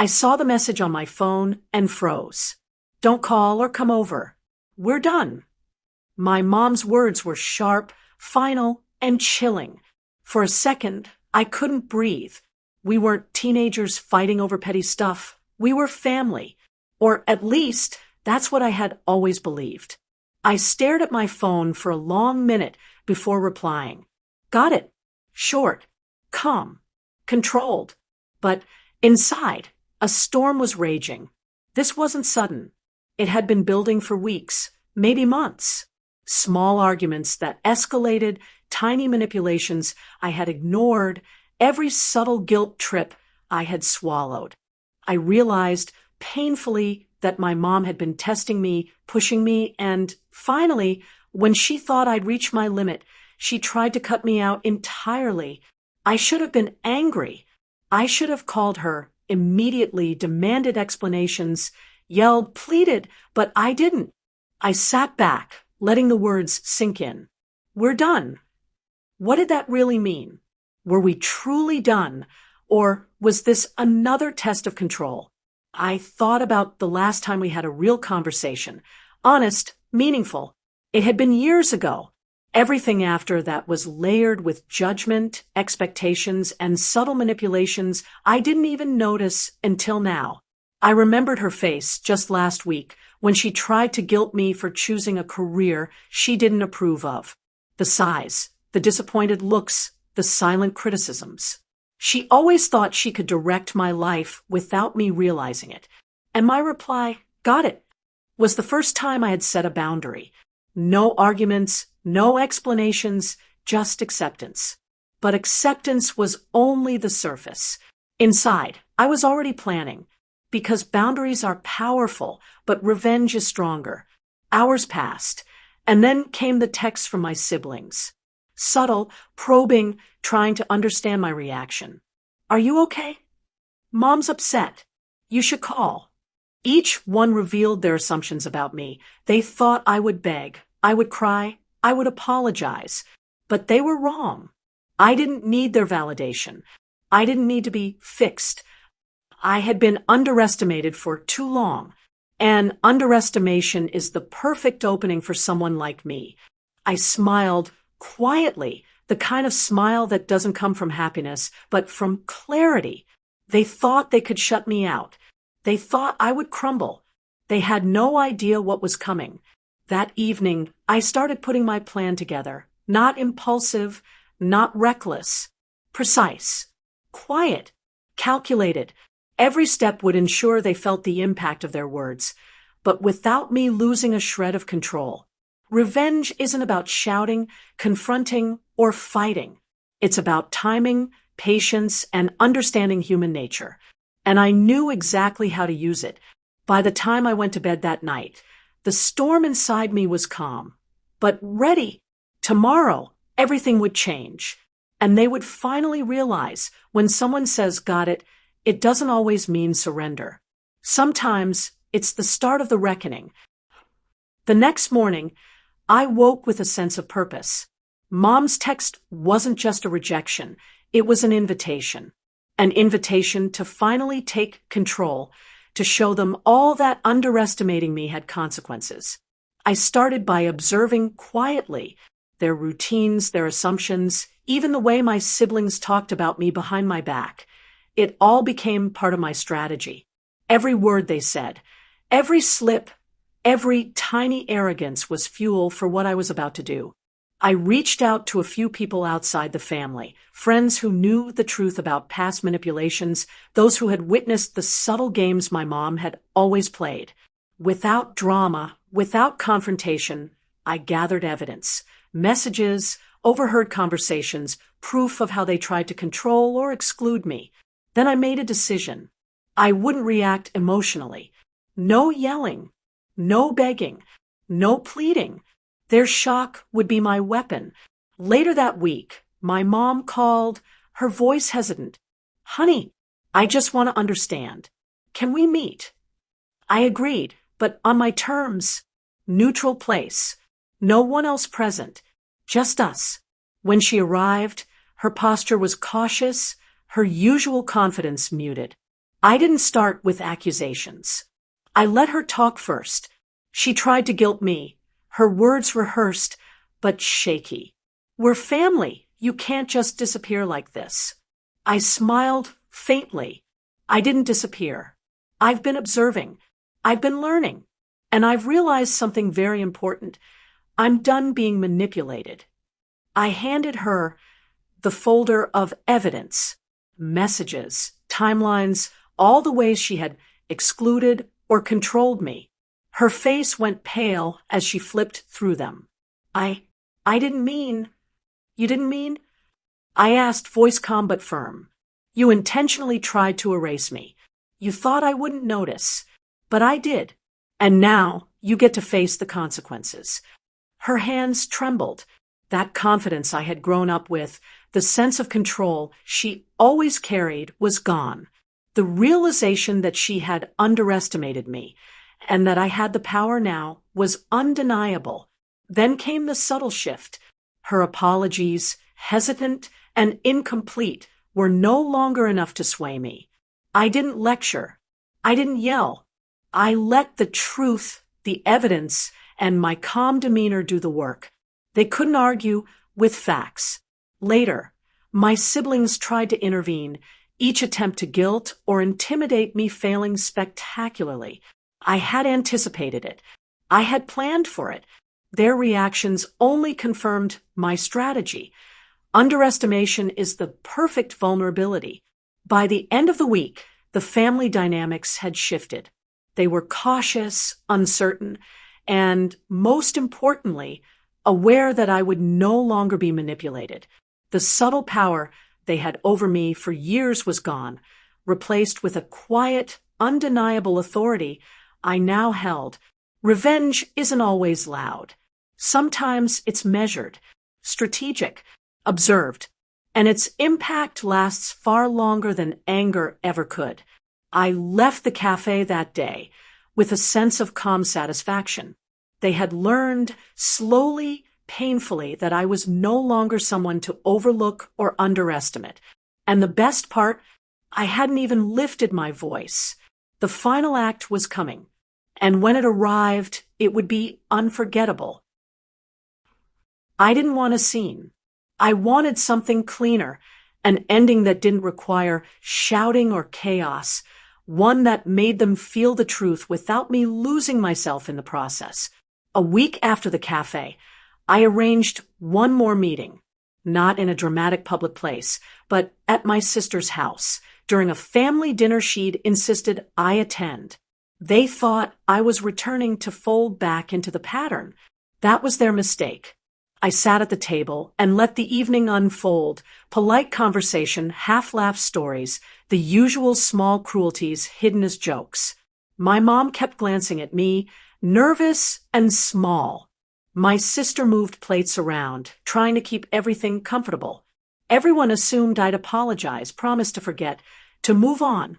I saw the message on my phone and froze. Don't call or come over. We're done. My mom's words were sharp, final, and chilling. For a second, I couldn't breathe. We weren't teenagers fighting over petty stuff. We were family. Or at least, that's what I had always believed. I stared at my phone for a long minute before replying. Got it. Short, calm, controlled. But inside, a storm was raging. This wasn't sudden. It had been building for weeks, maybe months. Small arguments that escalated, tiny manipulations I had ignored, every subtle guilt trip I had swallowed. I realized painfully that my mom had been testing me, pushing me, and finally, when she thought I'd reached my limit, she tried to cut me out entirely. I should have been angry. I should have called her, immediately demanded explanations, yelled, pleaded, but I didn't. I sat back, letting the words sink in. We're done. What did that really mean? Were we truly done? Or was this another test of control? I thought about the last time we had a real conversation. Honest, meaningful. It had been years ago. Everything after that was layered with judgment, expectations, and subtle manipulations I didn't even notice until now. I remembered her face just last week when she tried to guilt me for choosing a career she didn't approve of. The sighs, the disappointed looks, the silent criticisms. She always thought she could direct my life without me realizing it. And my reply, got it, was the first time I had set a boundary. No arguments, no explanations, just acceptance. But acceptance was only the surface. Inside, I was already planning. Because boundaries are powerful, but revenge is stronger. Hours passed, and then came the texts from my siblings. Subtle, probing, trying to understand my reaction. Are you okay? Mom's upset. You should call. Each one revealed their assumptions about me. They thought I would beg, I would cry, I would apologize. But they were wrong. I didn't need their validation. I didn't need to be fixed. I had been underestimated for too long, and underestimation is the perfect opening for someone like me. I smiled quietly, the kind of smile that doesn't come from happiness, but from clarity. They thought they could shut me out. They thought I would crumble. They had no idea what was coming. That evening, I started putting my plan together, not impulsive, not reckless, precise, quiet, calculated. Every step would ensure they felt the impact of their words, but without me losing a shred of control. Revenge isn't about shouting, confronting, or fighting. It's about timing, patience, and understanding human nature. And I knew exactly how to use it. By the time I went to bed that night, the storm inside me was calm, but ready. Tomorrow, everything would change. And they would finally realize when someone says, got it, it doesn't always mean surrender. Sometimes it's the start of the reckoning. The next morning, I woke with a sense of purpose. Mom's text wasn't just a rejection. It was an invitation to finally take control, to show them all that underestimating me had consequences. I started by observing quietly their routines, their assumptions, even the way my siblings talked about me behind my back. It all became part of my strategy. Every word they said, every slip, every tiny arrogance was fuel for what I was about to do. I reached out to a few people outside the family, friends who knew the truth about past manipulations, those who had witnessed the subtle games my mom had always played. Without drama, without confrontation, I gathered evidence, messages, overheard conversations, proof of how they tried to control or exclude me. Then I made a decision. I wouldn't react emotionally. No yelling, no begging, no pleading. Their shock would be my weapon. Later that week, my mom called, her voice hesitant. Honey, I just want to understand. Can we meet? I agreed, but on my terms. Neutral place. No one else present. Just us. When she arrived, her posture was cautious, her usual confidence muted. I didn't start with accusations. I let her talk first. She tried to guilt me, her words rehearsed, but shaky. We're family. You can't just disappear like this. I smiled faintly. I didn't disappear. I've been observing. I've been learning. And I've realized something very important. I'm done being manipulated. I handed her the folder of evidence, messages, timelines, all the ways she had excluded or controlled me. Her face went pale as she flipped through them. I didn't mean. You didn't mean? I asked, voice calm but firm. You intentionally tried to erase me. You thought I wouldn't notice, but I did. And now you get to face the consequences. Her hands trembled. That confidence I had grown up with, the sense of control she always carried, was gone. The realization that she had underestimated me and that I had the power now was undeniable. Then came the subtle shift. Her apologies, hesitant and incomplete, were no longer enough to sway me. I didn't lecture. I didn't yell. I let the truth, the evidence, and my calm demeanor do the work. They couldn't argue with facts. Later, my siblings tried to intervene, each attempt to guilt or intimidate me failing spectacularly. I had anticipated it. I had planned for it. Their reactions only confirmed my strategy. Underestimation is the perfect vulnerability. By the end of the week, the family dynamics had shifted. They were cautious, uncertain, and, most importantly, aware that I would no longer be manipulated. The subtle power they had over me for years was gone, replaced with a quiet, undeniable authority I now held. Revenge isn't always loud. Sometimes it's measured, strategic, observed, and its impact lasts far longer than anger ever could. I left the cafe that day with a sense of calm satisfaction. They had learned, slowly, painfully, that I was no longer someone to overlook or underestimate. And the best part, I hadn't even lifted my voice. The final act was coming, and when it arrived, it would be unforgettable. I didn't want a scene. I wanted something cleaner, an ending that didn't require shouting or chaos, one that made them feel the truth without me losing myself in the process. A week after the cafe, I arranged one more meeting, not in a dramatic public place, but at my sister's house, during a family dinner she'd insisted I attend. They thought I was returning to fold back into the pattern. That was their mistake. I sat at the table and let the evening unfold, polite conversation, half-laugh stories, the usual small cruelties hidden as jokes. My mom kept glancing at me, nervous and small. My sister moved plates around, trying to keep everything comfortable. Everyone assumed I'd apologize, promise to forget, to move on.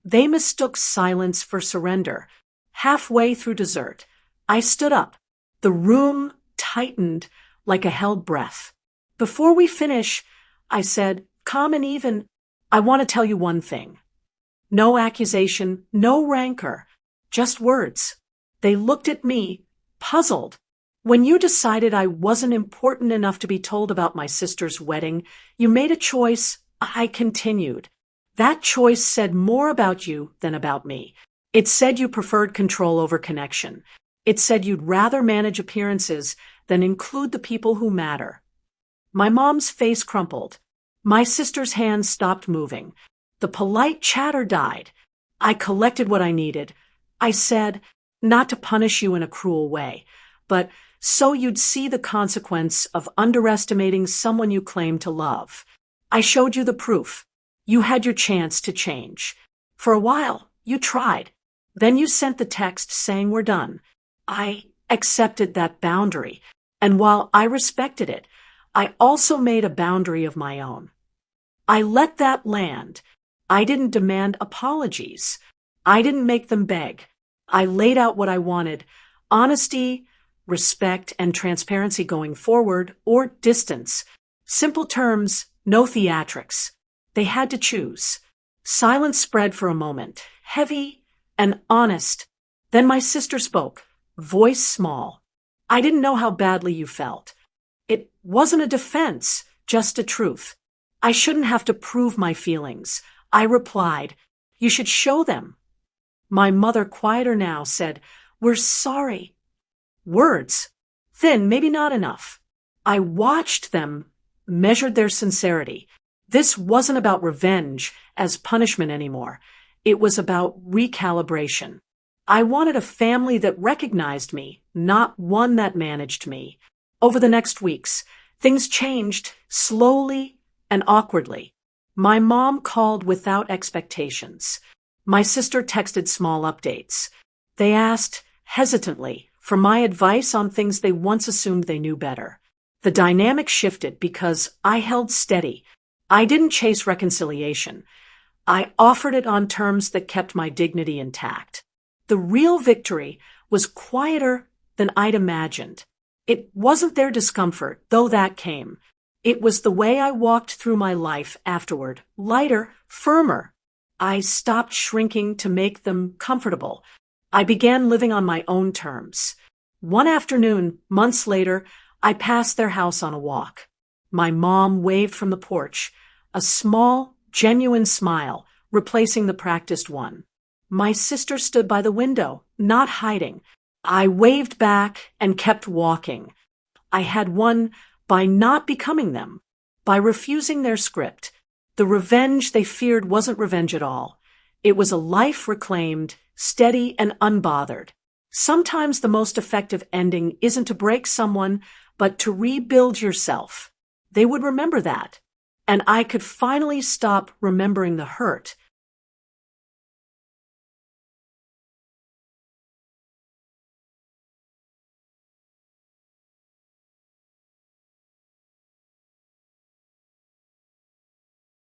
They mistook silence for surrender. Halfway through dessert, I stood up. The room tightened like a held breath. Before we finish, I said, calm and even, I want to tell you one thing. No accusation, no rancor, just words. They looked at me, puzzled. When you decided I wasn't important enough to be told about my sister's wedding, you made a choice. I continued. That choice said more about you than about me. It said you preferred control over connection. It said you'd rather manage appearances than include the people who matter. My mom's face crumpled. My sister's hands stopped moving. The polite chatter died. I collected what I needed. I said, not to punish you in a cruel way, but so you'd see the consequence of underestimating someone you claim to love. I showed you the proof. You had your chance to change. For a while, you tried. Then you sent the text saying we're done. I accepted that boundary, and while I respected it, I also made a boundary of my own. I let that land. I didn't demand apologies. I didn't make them beg. I laid out what I wanted: honesty, respect, and transparency going forward, or distance. Simple terms, no theatrics. They had to choose. Silence spread for a moment, heavy and honest. Then my sister spoke, voice small. I didn't know how badly you felt. It wasn't a defense, just a truth. I shouldn't have to prove my feelings. I replied, you should show them. My mother, quieter now, said, we're sorry. Words. Thin, maybe not enough. I watched them, measured their sincerity. This wasn't about revenge as punishment anymore. It was about recalibration. I wanted a family that recognized me, not one that managed me. Over the next weeks, things changed slowly and awkwardly. My mom called without expectations. My sister texted small updates. They asked, hesitantly, for my advice on things they once assumed they knew better. The dynamic shifted because I held steady. I didn't chase reconciliation. I offered it on terms that kept my dignity intact. The real victory was quieter than I'd imagined. It wasn't their discomfort, though that came. It was the way I walked through my life afterward, lighter, firmer. I stopped shrinking to make them comfortable. I began living on my own terms. One afternoon, months later, I passed their house on a walk. My mom waved from the porch, a small, genuine smile, replacing the practiced one. My sister stood by the window, not hiding. I waved back and kept walking. I had won by not becoming them, by refusing their script. The revenge they feared wasn't revenge at all. It was a life reclaimed, steady and unbothered. Sometimes the most effective ending isn't to break someone, but to rebuild yourself. They would remember that. And I could finally stop remembering the hurt